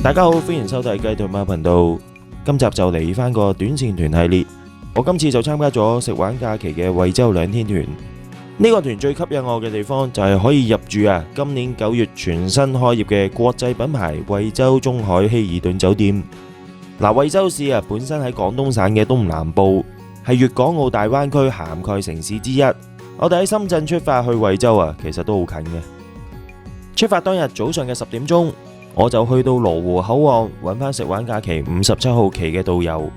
大家好，歡迎收睇雞腿貓頻道。今集就嚟翻個短線團系列。我今次就參加咗食玩假期嘅惠州2天團。呢個團最吸引我嘅地方就係可以入住今年9月全新開業嘅國際品牌惠州中海希爾頓酒店。惠州市本身喺廣東省嘅東南部，係粵港澳大灣區涵蓋城市之一。我哋喺深圳出發去惠州其實都好近嘅。出發當日早上嘅10點鐘，我就去到羅湖口岸揾翻食玩假期57號期嘅導遊。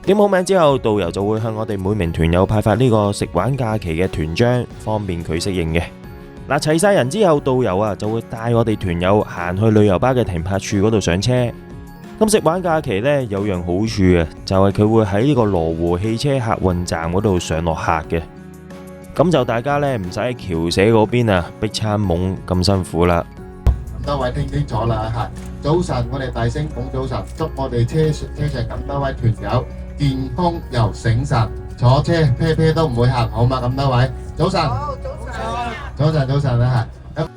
點好名之後，導遊就會向我哋每名團友派發呢個食玩假期嘅團章，方便佢適應嘅。齊晒人之後，導遊就會帶我哋團友行去旅遊巴嘅停泊處嗰度上車。咁食玩假期呢，有樣好處就係佢會喺呢個羅湖汽車客運站嗰度上落客嘅。咁就大家呢，唔使喺橋社嗰邊逼餐懵咁辛苦啦。多位聽清楚啦嚇！早晨，我哋大聲講早晨，祝我哋車上咁多位團友健康又醒神，坐車啤啤都唔會行，好嘛？咁多位早晨，早晨啦嚇！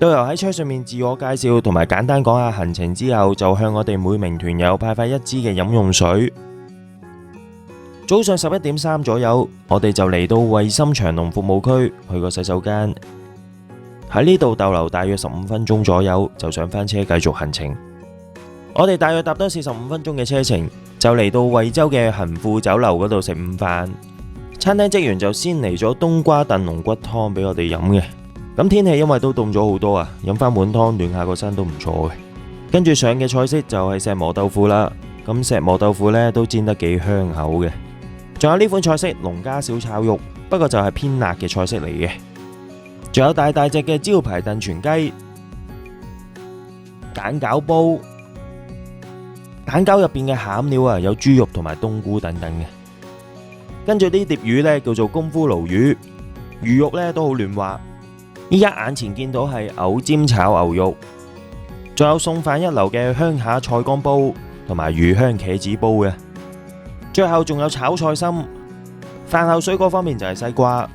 導遊喺車上面自我介紹同埋簡單講下行程之後，就向我哋每名團友派發1支嘅飲用水。早上11點3左右，我哋就嚟到惠深長隆服務區去個洗手間。喺呢度逗留大約15分鐘左右，就上翻車繼續行程。我哋大約搭多45分鐘嘅車程，就嚟到惠州嘅恒富酒樓嗰度食午飯。餐廳職員就先嚟咗冬瓜燉龍骨湯俾我哋飲嘅。咁天氣因為都凍咗好多飲翻碗湯暖下個身都唔錯嘅。跟住上嘅菜式就係石磨豆腐啦。咁石磨豆腐呢都煎得幾香口嘅。仲有呢款菜式農家小炒肉，不過就係偏辣嘅菜式嚟嘅。仲有大隻嘅招牌燉全雞、蛋餃煲，蛋餃入邊嘅餡料有豬肉同埋冬菇等等嘅。跟住呢碟魚呢叫做功夫鱸魚，魚肉呢都好嫩滑。依家眼前見到係藕尖炒牛肉，仲有餸飯一流嘅鄉下菜乾煲同埋魚香茄子煲嘅。最後仲有炒菜心。飯後水果方面就係西瓜。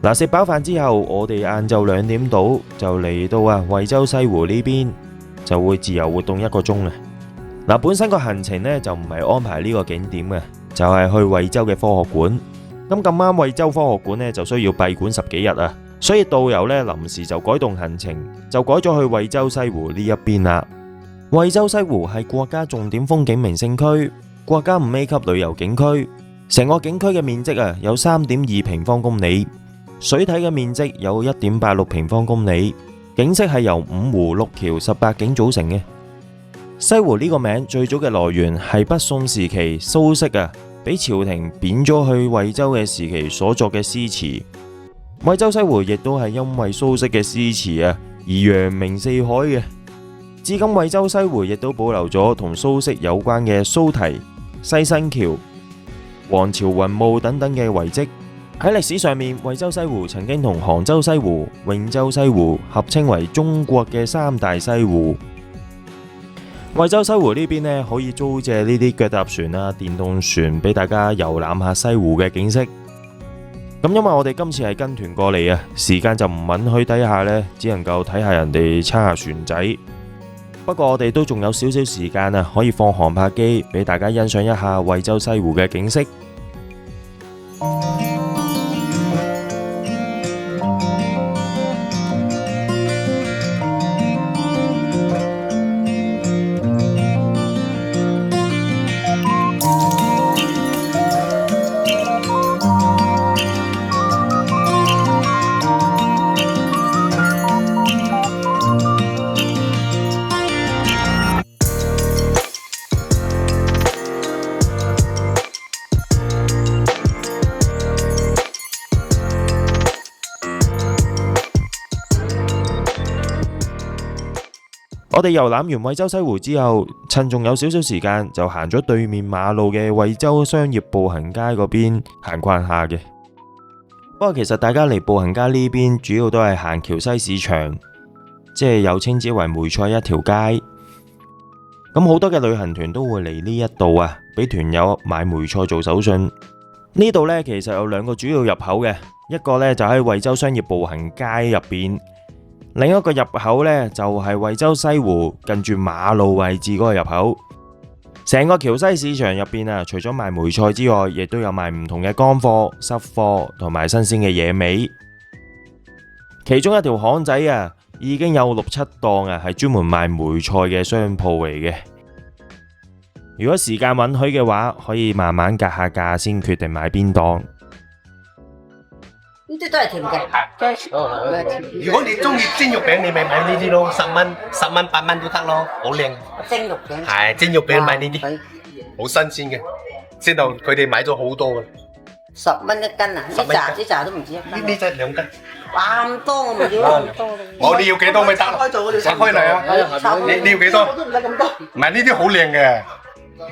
食飽飯之後，我哋晏晝2點到就嚟到惠州西湖呢邊，就會自由活動1個鐘啦。本身個行程呢就唔係安排呢個景點嘅，就係去惠州嘅科學館。咁啱惠州科學館呢就需要閉館10幾日所以導遊呢臨時就改動行程，就改咗去惠州西湖呢一邊啦。惠州西湖係國家重點風景名勝區，國家5A級旅遊景區，成個景區嘅面積有3.2平方公里。水體嘅面積有1.86平方公里，景色係由5湖6橋18景組成嘅。西湖呢個名最早嘅來源係北宋時期蘇軾俾朝廷貶咗去惠州嘅時期所作嘅詩詞。惠州西湖亦都係因為蘇軾嘅詩詞而揚名四海嘅。至今惠州西湖亦都保留咗同蘇軾有關嘅蘇堤、西新橋、王朝雲霧等等嘅遺跡。喺歷史上面，惠州西湖曾經同杭州西湖、永州西湖合稱為中國嘅3大西湖。惠州西湖呢邊呢，可以租借呢啲腳踏船電動船俾大家遊覽下西湖嘅景色。咁因為我哋今次係跟團過嚟時間就唔允許底下呢，只能夠睇下人哋撐下船仔。不過我哋都仲有少少時間可以放航拍機俾大家欣賞一下惠州西湖嘅景色。我哋遊覽完惠州西湖之後，趁仲有少少時間，就行咗對面馬路嘅惠州商業步行街嗰邊行逛下嘅。不過其實大家嚟步行街呢邊，主要都係行橋西市場，即係又稱之為梅菜一條街。咁好多嘅旅行團都會嚟呢一度俾團友買梅菜做手信。呢度呢，其實有2個主要入口嘅，一個呢就喺惠州商業步行街入邊。另一個入口呢，就係惠州西湖近住馬路位置嗰個入口。成個橋西市場入邊啊，除咗賣梅菜之外，亦都有賣唔同嘅乾貨、濕貨同埋新鮮嘅野味。其中一條巷仔啊，已經有6、7檔啊，係專門賣梅菜嘅商鋪嚟嘅。如果時間允許嘅話，可以慢慢格下價先決定買邊檔。呢啲都係甜嘅。如果你中意煎肉餅，你咪買呢啲咯，10蚊、10蚊、8蚊都得咯，好靚。蒸肉餅係煎肉餅買呢啲，好新鮮嘅。先頭佢哋買咗好多嘅。10蚊一斤啊！呢扎都唔止一斤。呢隻2斤。咁多我唔要咁多。我你要幾多咪得咯？拆開嚟啊！你要幾多？都唔使咁多。唔係呢啲好靚嘅，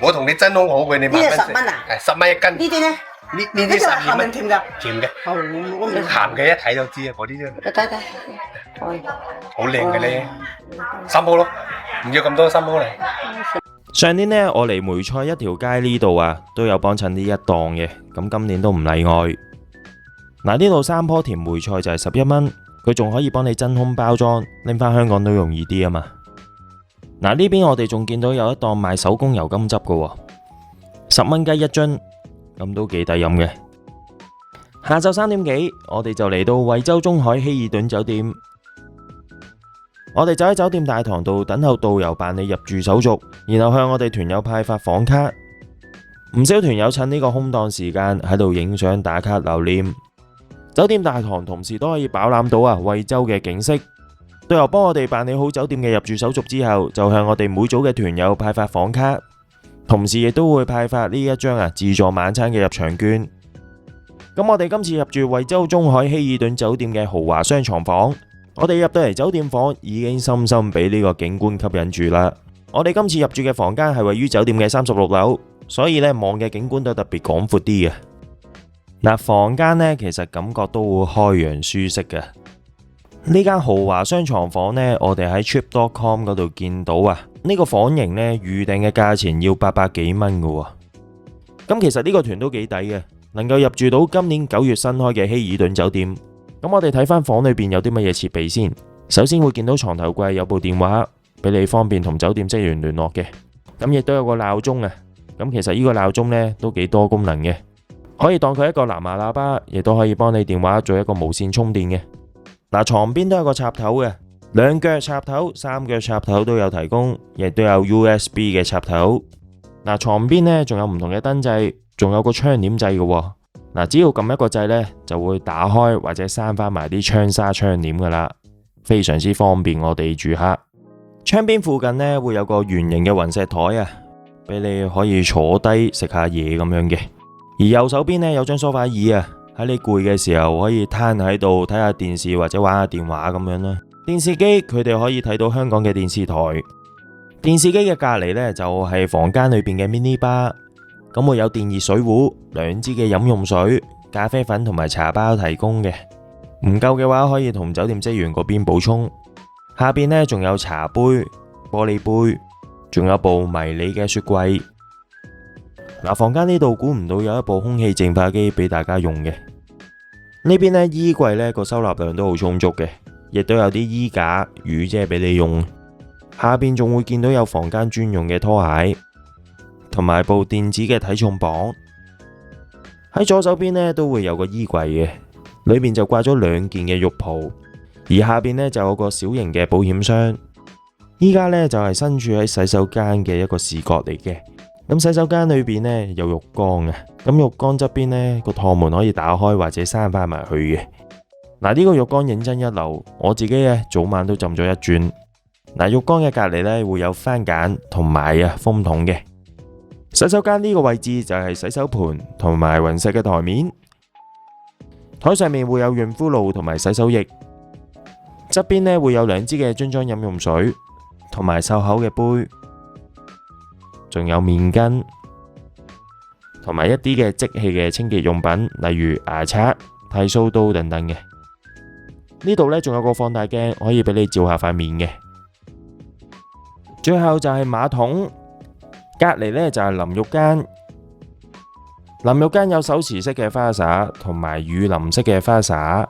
我同你真空好嘅，你買呢隻10蚊啊？係10蚊一斤。呢啲咧？呢啲12蚊。甜㗎？甜嘅。我唔鹹嘅一睇就知啊！嗰啲啫。睇睇。好靚嘅咧，三鋪咯，唔要咁多三鋪嚟。上年呢，我嚟梅菜一條街呢度啊，都有幫襯呢一檔嘅，咁今年都唔例外。嗱，呢度3棵甜梅菜就係11蚊，佢仲可以幫你真空包裝，拎返香港都容易啲啊嘛。嗱，呢邊我哋仲見到有一檔賣手工油甘汁嘅，10蚊雞一樽，咁都幾抵飲嘅。下晝3點幾，我哋就嚟到惠州中海希爾頓酒店。我哋就喺酒店大堂度等候導遊辦理入住手續，然後向我哋團友派發房卡。唔少團友趁呢個空檔時間喺度影相打卡留念。酒店大堂同時都可以飽覽到惠州嘅景色。導遊幫我哋辦理好酒店嘅入住手續之後，就向我哋每組嘅團友派發房卡，同時亦都會派發呢一張自助晚餐嘅入場券。咁我哋今次入住惠州中海希爾頓酒店嘅豪華雙床房。我哋入到嚟酒店房已經深深俾呢個景觀吸引住啦。我哋今次入住嘅房間係位於酒店嘅36樓，所以呢望嘅景觀都特別廣闊啲嘅。嗱，房間呢其實感覺都會開揚舒適嘅。呢間豪華雙床房呢，我哋喺 trip.com 嗰度見到呢個房型呢預訂嘅價錢要800幾蚊嘅。咁其實呢個團都幾抵嘅，能夠入住到今年9月新開嘅希爾頓酒店。咁我哋睇翻房裏邊有啲乜嘢設備先。首先會見到床頭櫃有部電話，俾你方便同酒店職員聯絡嘅。咁亦都有個鬧鐘啊。咁其實呢個鬧鐘呢都幾多功能嘅，可以當佢一個藍牙喇叭，亦都可以幫你電話做一個無線充電嘅。嗱，床邊都有個插頭嘅，2腳插頭、3腳插頭都有提供，亦都有 USB 嘅插頭。嗱，床邊呢仲有唔同嘅燈掣，仲有個窗簾掣嘅。嗱，只要撳一個掣呢，就會打開或者閂翻埋啲窗紗窗簾噶啦，非常之方便我哋住客。窗邊附近呢會有個圓形嘅雲石台俾你可以坐低食下嘢咁樣嘅。而右手邊呢有張梳化椅喺你攰嘅時候可以攤喺度睇下電視或者玩下電話咁樣啦。電視機佢哋可以睇到香港嘅電視台。電視機嘅隔籬呢就係房間裏邊嘅 mini bar。咁會有電熱水壺、2支嘅飲用水、咖啡粉同埋茶包提供嘅。唔夠嘅話可以同酒店職員嗰邊補充。下邊呢仲有茶杯、玻璃杯，仲有部迷你嘅雪櫃。嗱，房間呢度估唔到有一部空氣淨化機俾大家用嘅。呢邊呢衣櫃呢個收納量都好充足嘅，亦都有啲衣架、雨遮俾你用。下邊仲會見到有房間專用嘅拖鞋。同埋部電子嘅體重磅。喺左手邊呢都會有個衣櫃嘅，裏面就掛咗2件嘅浴袍，而下邊呢就有個小型嘅保險箱。依家呢就係身處喺洗手間嘅一個視角嚟嘅。咁洗手間裏邊呢有浴缸嘅，咁浴缸側邊呢個趟門可以打開或者閂翻埋去嘅。嗱，呢個浴缸認真一流，我自己早晚都浸咗一轉。嗱，浴缸嘅隔籬呢會有番梘同埋風筒嘅。洗手間呢個位置就係洗手盆同埋雲石嘅台面，台上面會有潤膚露同埋洗手液，側邊呢會有2支嘅樽裝飲用水同埋漱口嘅杯，仲有面巾同埋一啲嘅即棄嘅清潔用品，例如牙刷、剃鬚刀等等嘅。呢度呢仲有個放大鏡可以俾你照下塊面嘅。最後就係馬桶。隔籬呢就係淋浴間，淋浴間有手持式嘅花灑同埋雨淋式嘅花灑。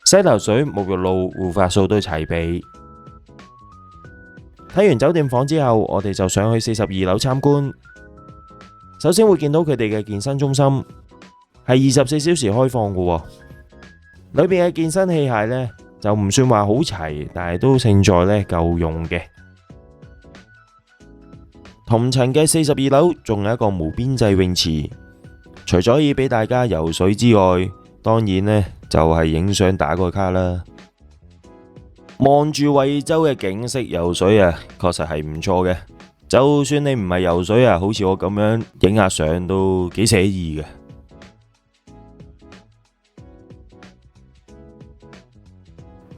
洗頭水、沐浴露、護髮素都齊備。睇完酒店房之後，我哋就上去42樓參觀。首先會見到佢哋嘅健身中心係24小時開放嘅，裏邊嘅健身器械呢就唔算話好齊，但係都勝在呢夠用嘅。同層嘅42樓仲有一個無邊際泳池，除咗可以俾大家游水之外，當然呢就係影相打個卡啦。望住惠州嘅景色游水啊，確實係唔錯嘅。就算你唔係游水啊，好似我咁樣影下相都幾寫意嘅。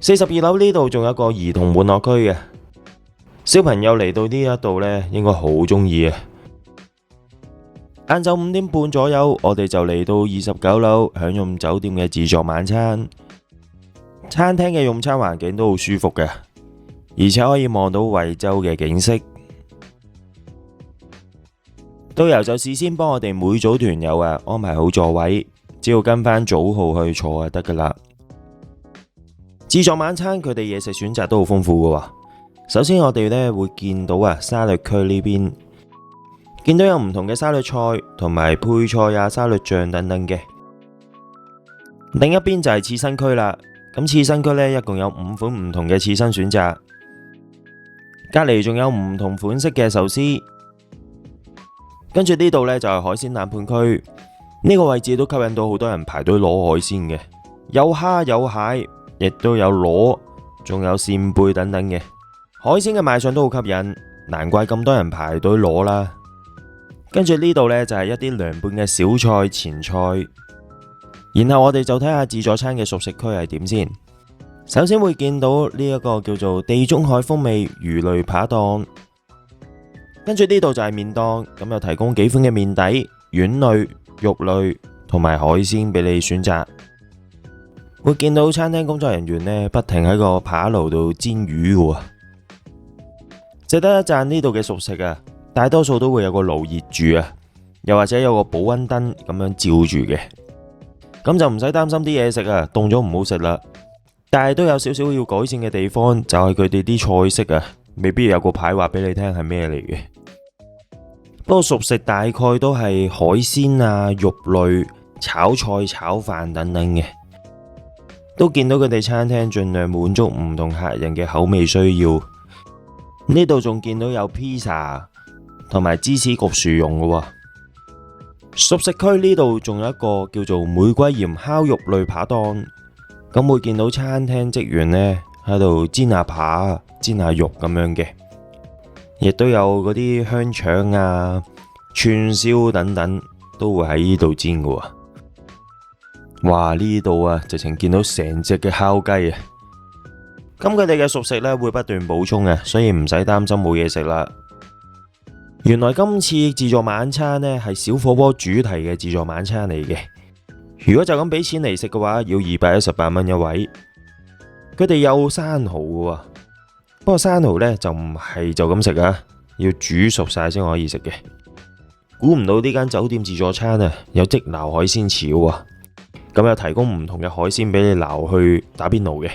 42樓呢度仲有一個兒童玩樂區嘅，小朋友嚟到呢一度呢，應該好中意啊。晏晝5點半左右，我哋就嚟到29樓享用酒店嘅自助晚餐。餐廳嘅用餐環境都好舒服嘅，而且可以望到惠州嘅景色。導遊就事先幫我哋每組團友安排好座位，只要跟翻組號去坐就得噶啦。自助晚餐佢哋嘢食選擇都好豐富嘅。首先我哋呢會見到沙律區呢邊，見到有唔同嘅沙律菜同埋配菜沙律醬等等嘅。另一邊就係刺身區啦。咁刺身區呢一共有5款唔同嘅刺身選擇，隔籬仲有唔同款式嘅壽司。跟住呢度呢就係海鮮冷盤區，呢個位置都吸引到好多人排隊攞海鮮嘅，有蝦有蟹，亦都有螺，仲有扇貝等等嘅海鮮嘅賣相都好吸引，難怪咁多人排隊攞啦。跟住呢度呢就係一啲涼拌嘅小菜前菜。然後我哋就睇下自助餐嘅熟食區係點先。首先會見到呢一個叫做地中海風味魚類扒檔，跟住呢度就係麵檔，咁又提供幾款嘅麵底、丸類、肉類同埋海鮮俾你選擇。會見到餐廳工作人員呢不停喺個扒爐度煎魚嘅。值得一讚呢度嘅熟食大多數都會有個爐熱住又或者有個保溫燈咁樣照住嘅。咁就唔使擔心啲嘢食凍咗唔好食啦。但係都有少少要改善嘅地方，就係佢哋啲菜式未必有個牌話俾你聽係咩嚟嘅。不過熟食大概都係海鮮肉類、炒菜、炒飯等等嘅。都見到佢哋餐廳盡量滿足唔同客人嘅口味需要。呢度仲見到有披薩同埋芝士焗薯蓉嘅。熟食區呢度仲有一個叫做玫瑰鹽烤肉類扒檔，咁會見到餐廳職員呢喺度煎下扒、煎下肉咁樣嘅，亦都有嗰啲香腸串燒等等都會喺呢度煎嘅。哇！呢度直情見到成隻嘅烤雞咁佢哋嘅熟食呢會不斷補充所以唔使擔心冇嘢食啦。原來今次自助晚餐呢係小火鍋主題嘅自助晚餐嚟嘅。如果就咁俾錢嚟食嘅話，要218蚊一位。佢哋有生蠔嘅，不過生蠔呢就唔係就咁食要煮熟晒先可以食嘅。估唔到呢間酒店自助餐有即撈海鮮炒咁又提供唔同嘅海鮮俾你撈去打邊爐嘅。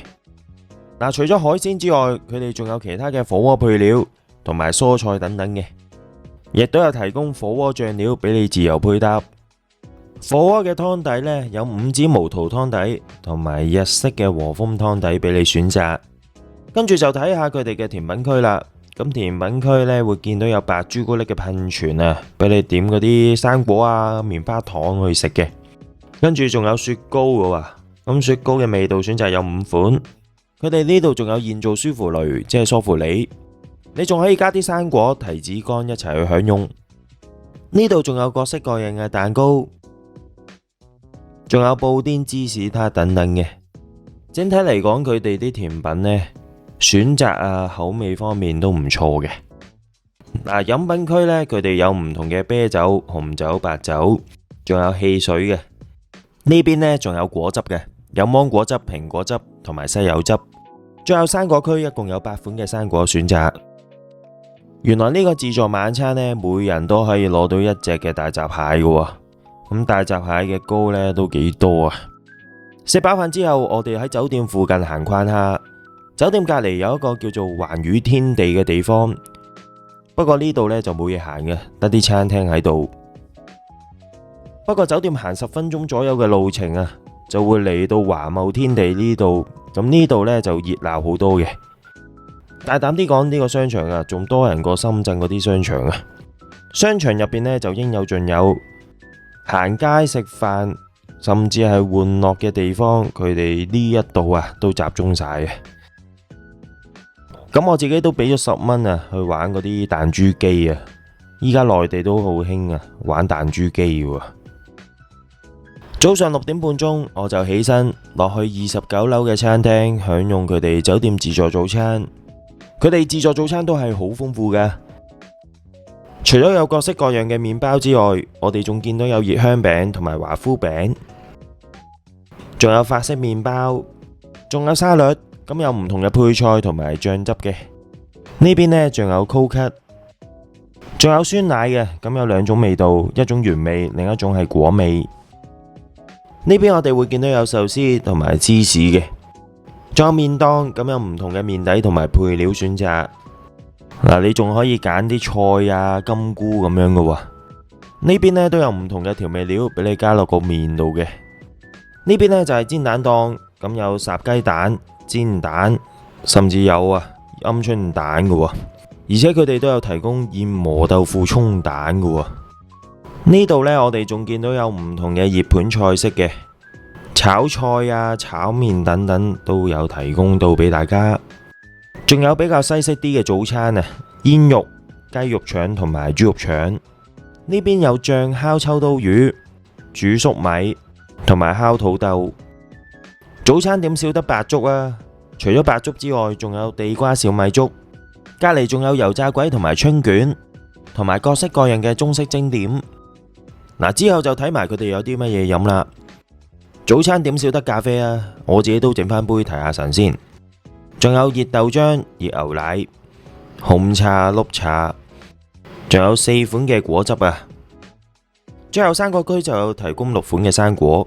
嗱，除咗海鮮之外，佢哋仲有其他嘅火鍋配料同埋蔬菜等等嘅。亦都有提供火鍋醬料俾你自由配搭。火鍋嘅湯底呢，有五指毛肚湯底同埋日式嘅和風湯底俾你選擇。跟住就睇下佢哋嘅甜品區啦。咁甜品區呢，會見到有白朱古力嘅噴泉俾你點嗰啲生果棉花糖去食嘅。跟住仲有雪糕嘅，咁雪糕嘅味道選擇有5款。佢哋呢度仲有現做舒芙蕾，即係梳芙梨。你仲可以加啲生果、提子乾一齊去享用。呢度仲有各式各樣嘅蛋糕，仲有布甸芝士撻等等嘅。整體嚟講，佢哋啲甜品呢，選擇口味方面都唔錯嘅。嗱，飲品區呢，佢哋有唔同嘅啤酒、紅酒、白酒，仲有汽水嘅。呢邊呢，仲有果汁嘅，有芒果汁、蘋果汁同埋西柚汁。仲有生果區，一共有8款嘅生果選擇。原來呢個自助晚餐呢，每人都可以攞到1隻嘅大閘蟹嘅。咁大閘蟹嘅膏呢都幾多食飽飯之後，我哋喺酒店附近行逛下。酒店隔離有一個叫做環宇天地嘅地方，不過呢度呢就冇嘢行嘅，得啲餐廳喺度。不過酒店行10分鐘左右嘅路程啊，就會嚟到華茂天地呢度。咁呢度呢就熱鬧好多嘅。大膽啲講，呢個商場啊，仲多人過深圳嗰啲商場啊。商場入邊呢就應有盡有，行街食飯，甚至係玩樂嘅地方，佢哋呢一度啊都集中晒嘅。咁我自己都俾咗10蚊啊，去玩嗰啲彈珠機啊。依家內地都好興啊，玩彈珠機喎。早上6點半鐘，我就起身落去29樓嘅餐廳享用佢哋酒店自助早餐。佢哋自助早餐都係好豐富嘅，除咗有各式各樣嘅麵包之外，我哋仲見到有熱香餅同埋華夫餅，仲有法式麵包，仲有沙律。咁有唔同嘅配菜同埋醬汁嘅。呢邊呢仲有 Coke， 仲有酸奶嘅。咁有2種味道，一種原味，另一種係果味。呢邊我哋會見到有壽司同埋芝士嘅，仲有麵檔。咁有唔同嘅麵底同埋配料選擇。嗱，你仲可以揀啲菜啊、金菇咁樣嘅喎。呢邊呢都有唔同嘅調味料俾你加落個麵度嘅。呢邊呢就係煎蛋檔，咁有烚雞蛋、煎蛋，甚至有鵪鶉蛋嘅喎，而且佢哋都有提供燕磨豆腐沖蛋嘅喎。呢度呢，我哋仲見到有唔同嘅熱盤菜式嘅，炒菜啊、炒麵等等都有提供到俾大家。仲有比較西式啲嘅早餐啊，煙肉、雞肉腸同埋豬肉腸。呢邊有醬烤秋刀魚、煮粟米同埋烤土豆。早餐點少得白粥啊，除咗白粥之外，仲有地瓜小米粥。隔籬仲有油炸鬼同埋春卷，同埋各式各樣嘅中式蒸點。嗱，之後就睇埋佢哋有啲乜嘢飲啦。早餐點少得咖啡啊，我自己都整翻杯提下神先。仲有熱豆漿、熱牛奶、紅茶、綠茶，仲有4款嘅果汁啊。最後生果區就有提供6款嘅生果。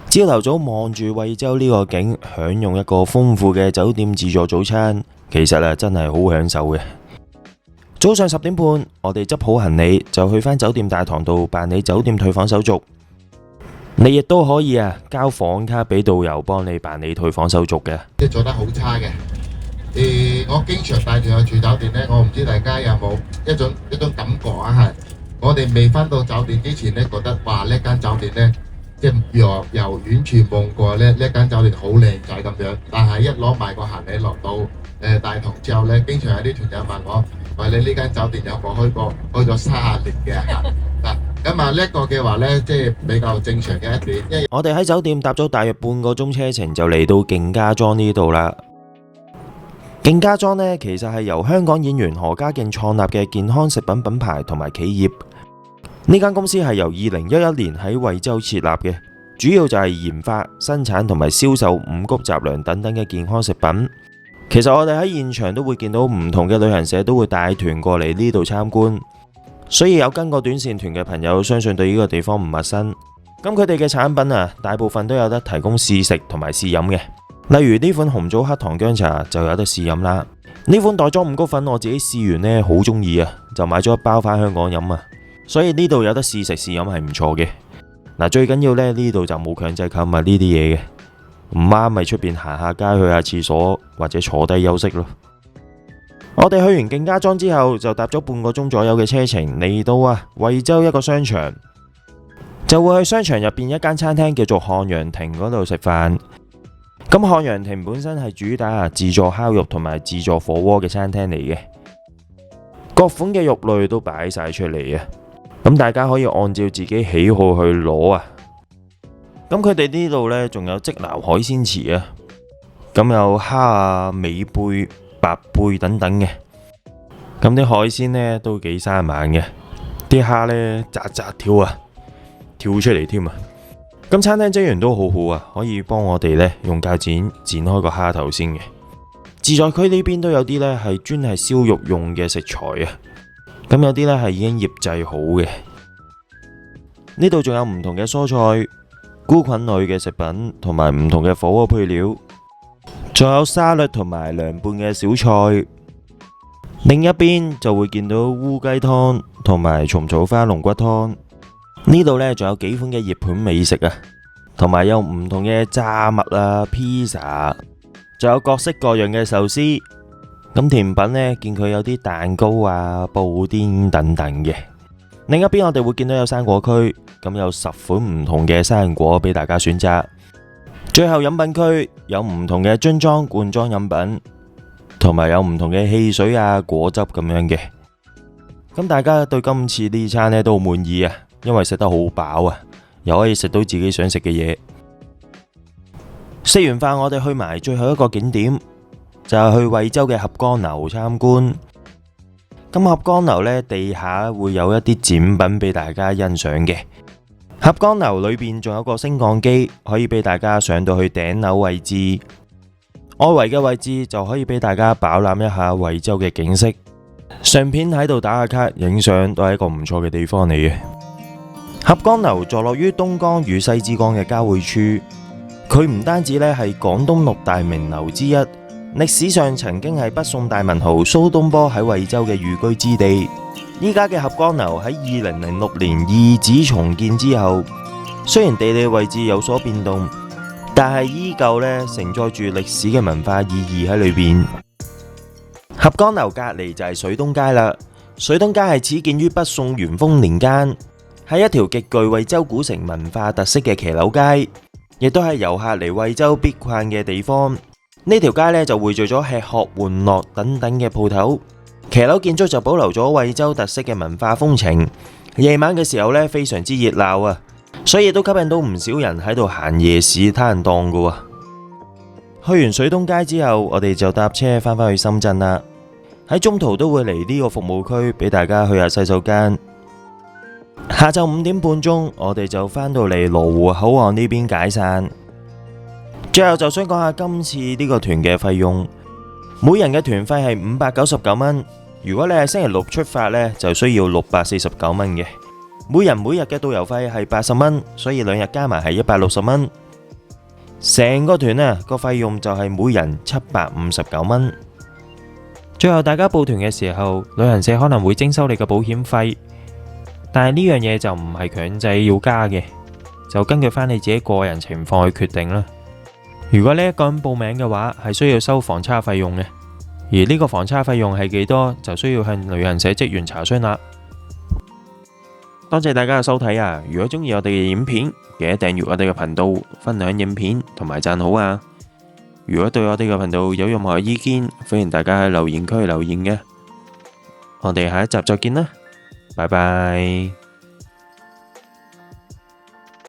朝頭早望住惠州呢個景，享用一個豐富嘅酒店自助早餐，其實真係好享受嘅。早上10點半，我哋執好行李就去返酒店大堂度辦理酒店退房手續。你亦都可以交房卡俾導遊幫你辦理退房手續嘅。即係做得好差嘅。我經常帶團去住酒店呢，我唔知大家有冇一種感覺啊，係我哋未返到酒店之前呢，覺得哇呢間酒店呢，即係由遠處望過呢間酒店好靚仔咁樣，但係一攞埋個行李落到大堂之後呢，經常有啲團友問我：喂，你呢間酒店有冇開過？開咗30年嘅嗱。咁呢個嘅話呢，即係比較正常嘅一點。因為我哋喺酒店搭咗大約半個鐘車程就嚟到勁家莊呢度啦。勁家莊呢，其實係由香港演員何家勁創立嘅健康食品品牌同埋企業。呢間公司係由2011年喺惠州設立嘅，主要就係研發、生產同埋銷售五穀雜糧等等嘅健康食品。其實我哋喺現場都會見到唔同嘅旅行社都會帶團過嚟呢度參觀。所以有跟過短線團嘅朋友，相信對呢個地方唔陌生。咁佢哋嘅產品大部分都有得提供試食同埋試飲嘅。例如呢款紅棗黑糖薑茶就有得試飲啦。呢款袋裝五穀粉我自己試完呢，好中意啊，就買咗一包返香港飲啊。所以呢度有得試食試飲係唔錯嘅。嗱，最緊要呢度就冇強制購物呢啲嘢嘅，唔啱咪出邊行下街去下廁所或者坐低休息咯。我哋去完勁家莊之後，就搭咗半個鐘左右嘅車程嚟到惠州一個商場，就會去商場入邊一間餐廳叫做漢陽亭嗰度食飯。咁漢陽亭本身係主打自助烤肉同埋自助火鍋嘅餐廳嚟嘅，各款嘅肉類都擺晒出嚟啊！咁大家可以按照自己喜好去攞啊。咁佢哋呢度呢，仲有即撈海鮮池啊，咁有蝦啊、尾貝、白貝等等嘅。咁啲海鮮呢都幾生猛嘅，啲蝦呢扎扎跳啊，跳出嚟添啊！咁餐廳職員都好好啊，可以幫我哋呢用鉸剪剪開個蝦頭先嘅。自助區呢邊都有啲呢係專係燒肉用嘅食材啊，咁有啲呢係已經醃製好嘅。呢度仲有唔同嘅蔬菜，菇菌類嘅食品同埋唔同嘅火鍋配料，仲有沙律同埋涼拌嘅小菜。另一邊就會見到烏雞湯同埋蟲草花龍骨湯。呢度呢，仲有幾款嘅熱盤美食啊，同埋有唔同嘅炸物啊、披薩，仲有各式各樣嘅壽司。咁甜品呢，見佢有啲蛋糕啊、布甸等等嘅。另一邊我哋會見到有生果區，咁有10款唔同嘅生果俾大家選擇。最後飲品區有唔同嘅樽裝、罐裝飲品，同埋有唔同嘅汽水啊、果汁咁樣嘅。咁大家對今次呢餐呢都好滿意啊，因為食得好飽啊，又可以食到自己想食嘅嘢。食完飯我哋去埋最後一個景點，就係去惠州嘅合江樓參觀。咁合江樓呢，地下會有一啲展品俾大家欣賞嘅。合江樓裏邊仲有個升降機，可以俾大家上到去頂樓位置。外圍嘅位置就可以俾大家飽覽一下惠州嘅景色，順便喺度打下卡、影相，都係一個唔錯嘅地方嚟嘅。合江樓坐落於東江與西之江嘅交匯處，佢唔單止咧係廣東6大名樓之一，歷史上曾經係北宋大文豪蘇東坡喺惠州嘅寓居之地。依家嘅合江樓喺2006年二址重建之後，雖然地理位置有所變動，但係依舊咧承載住歷史嘅文化意義喺裏邊。合江樓隔籬就係水東街啦。水東街係始建於北宋元豐年間，係一條極具惠州古城文化特色嘅騎樓街，亦都係遊客嚟惠州必逛嘅地方。呢條街呢就匯聚咗吃喝玩樂等等嘅鋪頭，騎樓建築就保留咗惠州特色嘅文化風情。夜晚嘅時候呢，非常之熱鬧啊，所以都吸引到唔少人喺度行夜市攤人檔噶。去完水東街之後，我哋就搭車翻返去深圳啦。喺中途都會嚟呢個服務區俾大家去下洗手間。下晝5點半鐘，我哋就返到嚟羅湖口岸呢邊解散。最後就想講下今次呢個團嘅費用，每人嘅團費係599蚊。如果你係星期六出發呢，就需要649蚊嘅。每人每日嘅導遊費係80蚊，所以2日加埋係160蚊。成個團呢個費用就係每人759蚊。最後大家報團嘅時候，旅行社可能會徵收你嘅保險費，但係呢樣嘢就唔係強制要加嘅，就根據翻你自己個人情況去決定啦。如果呢一個人報名嘅話，係需要收房差費用嘅，而呢個房差費用係幾多，就需要向旅行社職員查詢啦。多謝大家嘅收睇啊！如果中意我哋嘅影片，記得訂閱我哋嘅頻道，分享影片同埋讚好啊！如果對我哋嘅頻道有任何意見，歡迎大家喺留言區留言嘅。我哋下一集再見啦，拜拜。